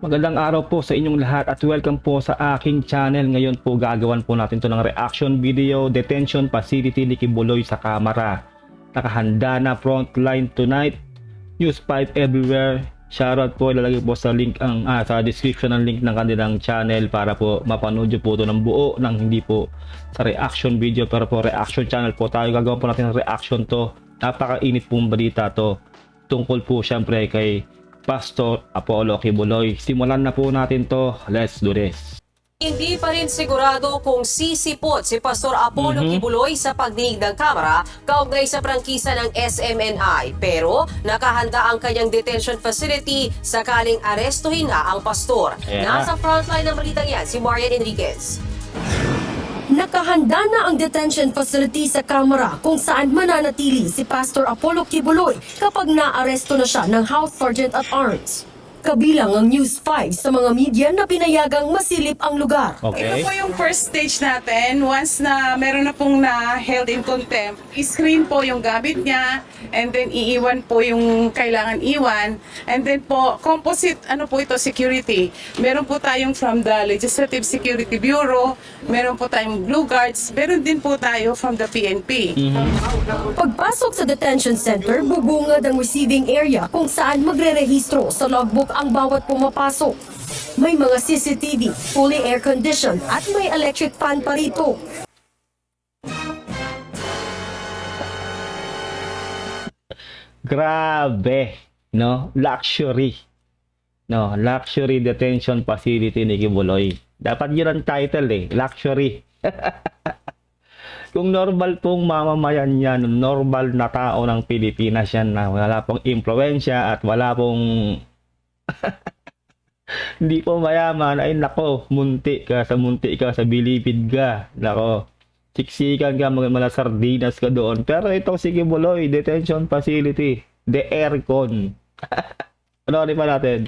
Magandang araw po sa inyong lahat at welcome po sa aking channel. Ngayon po gagawan po natin to ng reaction video, detention facility ni Kibuloy sa kamera. Nakahanda na frontline tonight. News 5 everywhere. Shoutout po, ilalagay po sa link sa description ng link ng kanilang channel para po mapanood po ito ng buo ng hindi po sa reaction video pero po reaction channel po tayo. Gagawa po natin ng reaction to. Napakainit pong balita to. Tungkol po syempre kay Pastor Apollo Kibuloy. Simulan na po natin to. Let's do this. Hindi pa rin sigurado kung sisipot si Pastor Apollo Kibuloy sa pagdinig ng kamera kaugnay sa prangkisa ng SMNI. Pero nakahanda ang kanyang detention facility sakaling arestuhin na ang pastor. Nasa frontline ng balitang yan si Marian Enriquez. Nakahanda na ang detention facility sa kamera kung saan mananatili si Pastor Apollo Kibuloy kapag naaresto na siya ng House Sergeant at Arms. Kabilang ang News 5 sa mga media na pinayagang masilip ang lugar. Ito po yung first stage natin. Once na meron na pong na-held in contempt, i-screen po yung gamit niya and then iiwan po yung kailangan iwan. And then po, composite, security. Meron po tayong from the Legislative Security Bureau, meron po tayong Blue Guards, meron din po tayo from the PNP. Pagpasok sa detention center, bubungad ang receiving area kung saan magre-rehistro sa logbook ang bawat pumapasok. May mga CCTV, fully air-conditioned at may electric fan pa rito. Grabe, no? Luxury. No, luxury detention facility ni Kibuloy. Dapat yun ang title luxury. Kung normal pong mamamayan yan, normal na tao ng Pilipinas yan na wala pong impluensya at wala pong hindi po mayaman, ay nako, munti ka sa bilipid ka. Nako, siksikan ka, mga sardinas ka doon. Pero itong si Kibuloy, detention facility, the aircon. Ano pa natin?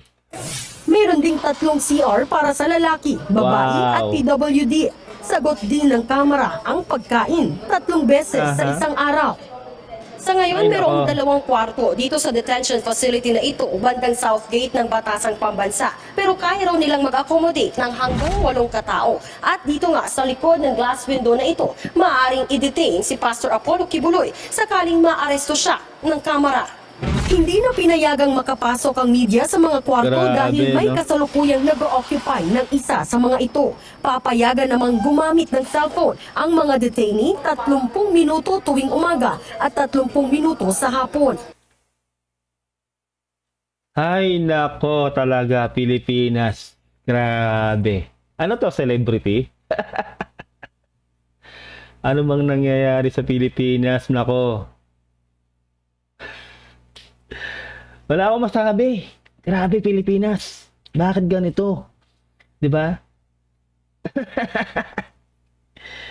Meron ding 3 CR para sa lalaki, babae at PWD. Sagot din ng kamera ang pagkain 3 beses sa isang araw. Sa ngayon, merong 2 kwarto dito sa detention facility na ito, bandang South Gate ng Batasang Pambansa. Pero kaya raw nilang mag-accommodate ng hanggang 8 katao. At dito nga sa likod ng glass window na ito, maaaring i-detain si Pastor Apollo Kibuloy sakaling maaresto siya ng kamera. Hindi na pinayagang makapasok ang media sa mga kwarto dahil may kasalukuyang nag-occupy ng isa sa mga ito. Papayagan namang gumamit ng cellphone ang mga detainee 30 minuto tuwing umaga at 30 minuto sa hapon. Ay nako talaga, Pilipinas. Grabe. Ano to, celebrity? Ano bang nangyayari sa Pilipinas? Nako. Wala akong masabi. Grabe, Pilipinas. Bakit ganito? 'Di ba?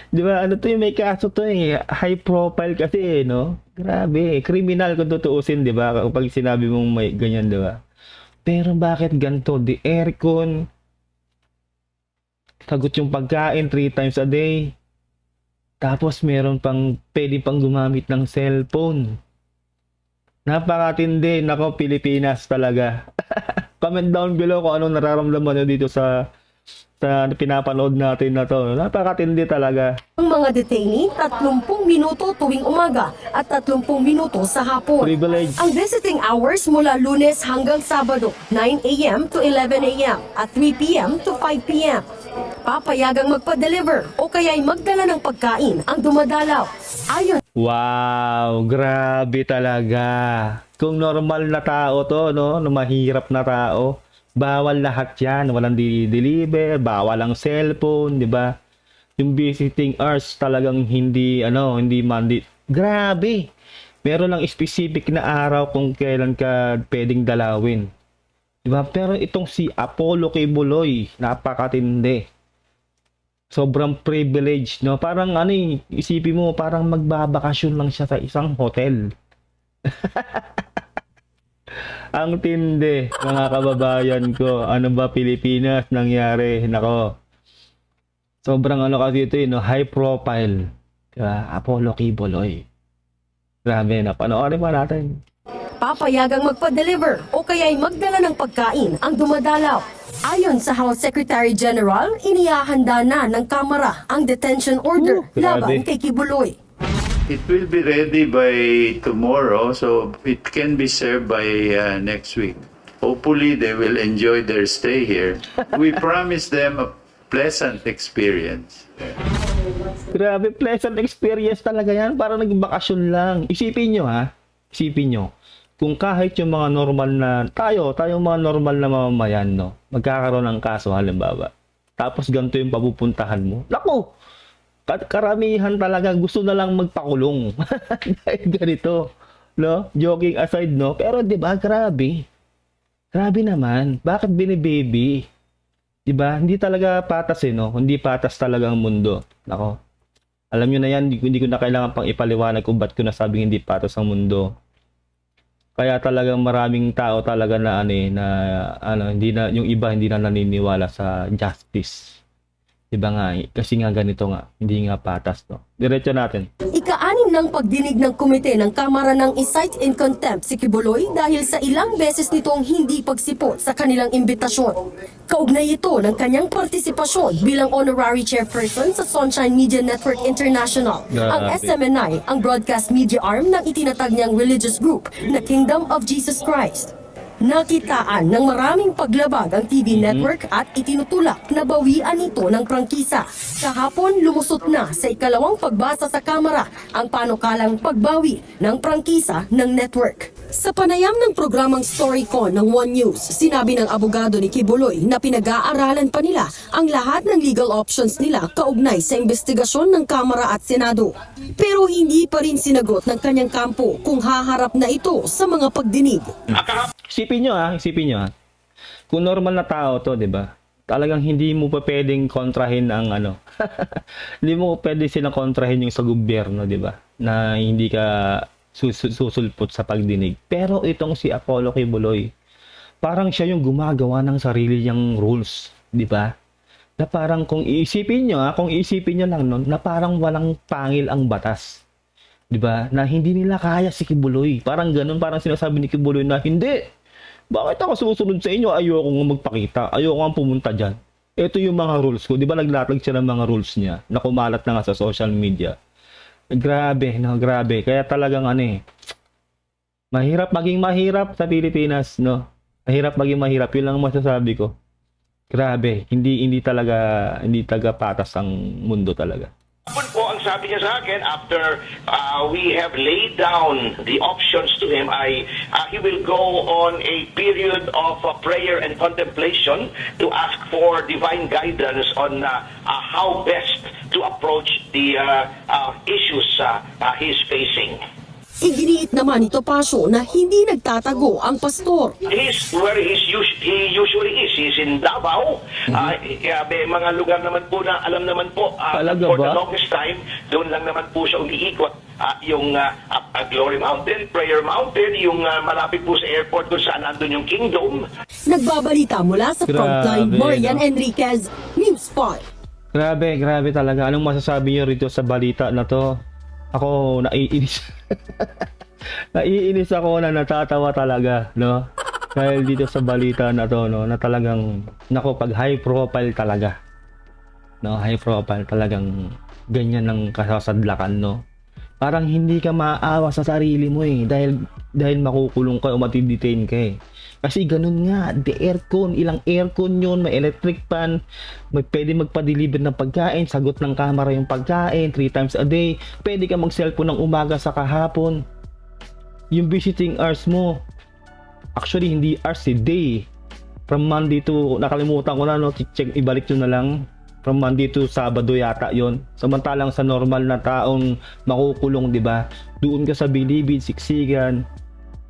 'Di ba? Ano to yung may kaso to high profile kasi no? Grabe, criminal kung tutuusin, 'di ba? Kapag sinabi mong may ganyan, 'di ba? Pero bakit ganito? The aircon. Sagot yung pagkain 3 times a day. Tapos meron pang pwede pang gumamit ng cellphone. Napakatindi. Nako, Pilipinas talaga. Comment down below kung anong nararamdaman nyo dito sa pinapanood natin na to. Napakatindi talaga. Ang mga detainee 30 minuto tuwing umaga at 30 minuto sa hapon. Privilege. Ang visiting hours mula Lunes hanggang Sabado, 9 a.m. to 11 a.m. at 3 p.m. to 5 p.m. Papayagang magpa-deliver o kaya'y magdala ng pagkain ang dumadalaw. Ayon Wow, grabe talaga. Kung normal na tao to, no, mahirap na tao, bawal lahat 'yan, walang deliver, bawal ang cellphone, 'di ba? Yung visiting hours talagang hindi mandate. Grabe. Meron lang specific na araw kung kailan ka pwedeng dalawin. 'Di ba? Pero itong si Apollo Kibuloy, napakatindi. Sobrang privilege, no? Parang isipin mo, parang magbabakasyon lang siya sa isang hotel. Ang tindi, mga kababayan ko. Ano ba Pilipinas nangyari? Nako. Sobrang kasi ito, no? High profile. Diba? Apollo Kibuloy. Grabe, panoorin pa natin. papayagang magpa-deliver o kaya'y magdala ng pagkain ang dumadalaw. Ayon sa House Secretary General, inihahanda na ng Kamara ang detention order laban grabe. kay Kibuloy. It will be ready by tomorrow, so it can be served by next week. Hopefully, they will enjoy their stay here. We promise them a pleasant experience. Grabe, pleasant experience talaga yan. Para nagbakasyon lang. Isipin nyo ha. Isipin nyo. Kung kahit yung mga normal na, tayong mga normal na mamamayan, no, magkakaroon ng kaso halimbawa. Tapos ganito yung papupuntahan mo. Naku! Karamihan talaga gusto na lang magpakulong. Dahil ganito. No? Joking aside, no? Pero di ba grabe. Grabe naman. Bakit binibaby? Di ba? Hindi talaga patas no? Hindi patas talaga ang mundo. Nako. Alam nyo na yan, hindi ko na kailangan pang ipaliwanag kung ba't ko nasabing hindi patas ang mundo. Kaya talagang maraming tao talaga na hindi na yung iba hindi na naniniwala sa justice. Diba nga, kasi nga ganito nga, hindi nga patas, no? Diretso natin. Ika-anim ng pagdinig ng komite ng Kamara ng i-cite in contempt si Kibuloy dahil sa ilang beses nitong hindi pagsipot sa kanilang imbitasyon. Kaugnay ito ng kanyang partisipasyon bilang honorary chairperson sa Sunshine Media Network International. Ang Grabe. SMNI, ang broadcast media arm ng itinatag niyang religious group na Kingdom of Jesus Christ. Nakitaan ng maraming paglabag ang TV network at itinutulak na bawian ito ng prangkisa. Kahapon, lumusot na sa ikalawang pagbasa sa Kamara ang panukalang pagbawi ng prangkisa ng network. Sa panayam ng programang Storycon ng One News, sinabi ng abogado ni Kibuloy na pinag-aaralan pa nila ang lahat ng legal options nila kaugnay sa investigasyon ng Kamara at Senado. Pero hindi pa rin sinagot ng kanyang kampo kung haharap na ito sa mga pagdinig. Isipin nyo ha. Kung normal na tao to, di ba? Talagang hindi mo pa pwedeng kontrahin ang hindi mo pwede silang kontrahin yung sa gobyerno, di ba? Na hindi ka susulpot sa pagdinig. Pero itong si Apollo Kibuloy, parang siya yung gumagawa ng sarili niyang rules, di ba? Na parang kung iisipin nyo lang nun, na parang walang pangil ang batas. Di ba? Na hindi nila kaya si Kibuloy. Parang ganun, parang sinasabi ni Kibuloy na hindi. Bakit ako susunod sa inyo? Ayoko nga magpakita. Ayoko nga pumunta dyan. Ito yung mga rules ko. Di ba naglatag siya ng mga rules niya na kumalat na nga sa social media. Grabe, no? Grabe. Kaya talagang mahirap maging mahirap sa Pilipinas, no? Mahirap maging mahirap. Yun lang ang masasabi ko. Grabe. Hindi talaga patas ang mundo talaga. Hapon po ang sabi niya sa akin after we have laid down the options to him ay he will go on a period of prayer and contemplation to ask for divine guidance on how best to approach the issues he's facing. Iginiit naman ni Topacio na hindi nagtatago ang pastor. He's where he usually is. He's in Davao. May mga lugar naman po na alam naman po Talaga for the ba? longest time, doon lang naman po siya umiikot. Yung Glory Mountain, Prayer Mountain, yung malapit po sa airport kung saan nandun yung Kingdom. Nagbabalita mula sa Frontline, Grabe, Marian no? Enriquez, News 5. Grabe talaga. Anong masasabi niyo rito sa balita na to? Ako naiinis. Naiinis ako na natatawa talaga, no? Dahil dito sa balita na to, no, na talagang pag high profile talaga. No, high profile talagang ganyan ng kasasadlakan, no? Parang hindi ka maaawa sa sarili mo dahil makukulong ka o matidetain ka eh. Kasi ganun nga, the aircon, ilang aircon yun, may electric fan, may pwede magpa-deliver ng pagkain, sagot ng camera yung pagkain, 3 times a day, pwede ka mag-cellphone ng umaga sa kahapon. Yung visiting hours mo, actually hindi hours, day. From Monday to, nakalimutan ko na, no, check, ibalik nyo na lang. From Monday to Sabado yata yon. Samantalang sa normal na taong makukulong, di ba? Doon ka sa bilibid, siksikan,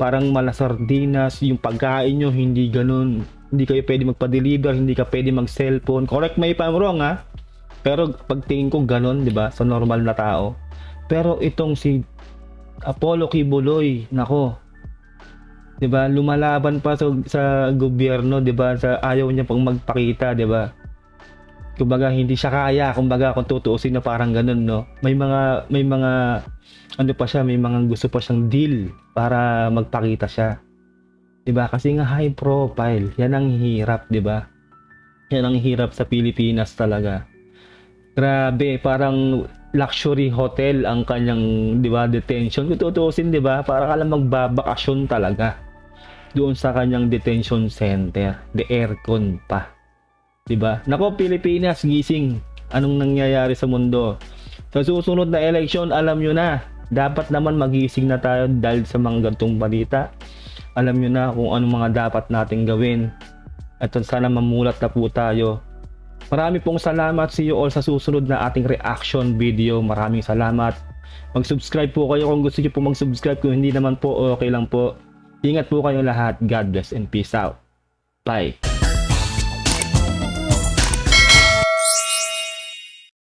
parang malasardinas, yung pagkain nyo, hindi ganun. Hindi kayo pwede magpa-deliver, hindi ka pwede mag-cellphone. Correct me if I'm wrong, ha? Pero pagtingin ko ganun, di ba? Sa normal na tao. Pero itong si Apollo Kibuloy, nako, di ba? Lumalaban pa sa gobyerno, di ba? Sa ayaw niya pang magpakita, di ba? Kumbaga hindi siya kaya, kumbaga kung tutuusin na parang ganun, no? May mga may mga gusto pa siyang deal para magpakita siya. 'Di ba? Kasi nga high profile, yan ang hirap, 'di ba? Yan ang hirap sa Pilipinas talaga. Grabe, parang luxury hotel ang kanyang, 'di ba, detention. Kung tutuusin, 'di ba, para ka lang magbabakasyon talaga doon sa kanyang detention center. The aircon pa. 'Di ba? Nako, Pilipinas, gising. Anong nangyayari sa mundo? Sa susunod na election, alam nyo na, dapat naman magising na tayo dahil sa mga gantong balita. Alam nyo na kung anong mga dapat nating gawin. At sana mamulat na po tayo. Marami pong salamat, see you all sa susunod na ating reaction video. Maraming salamat. Mag-subscribe po kayo kung gusto niyo po mag-subscribe. Kung hindi naman po, okay lang po. Ingat po kayo lahat. God bless and peace out. Bye.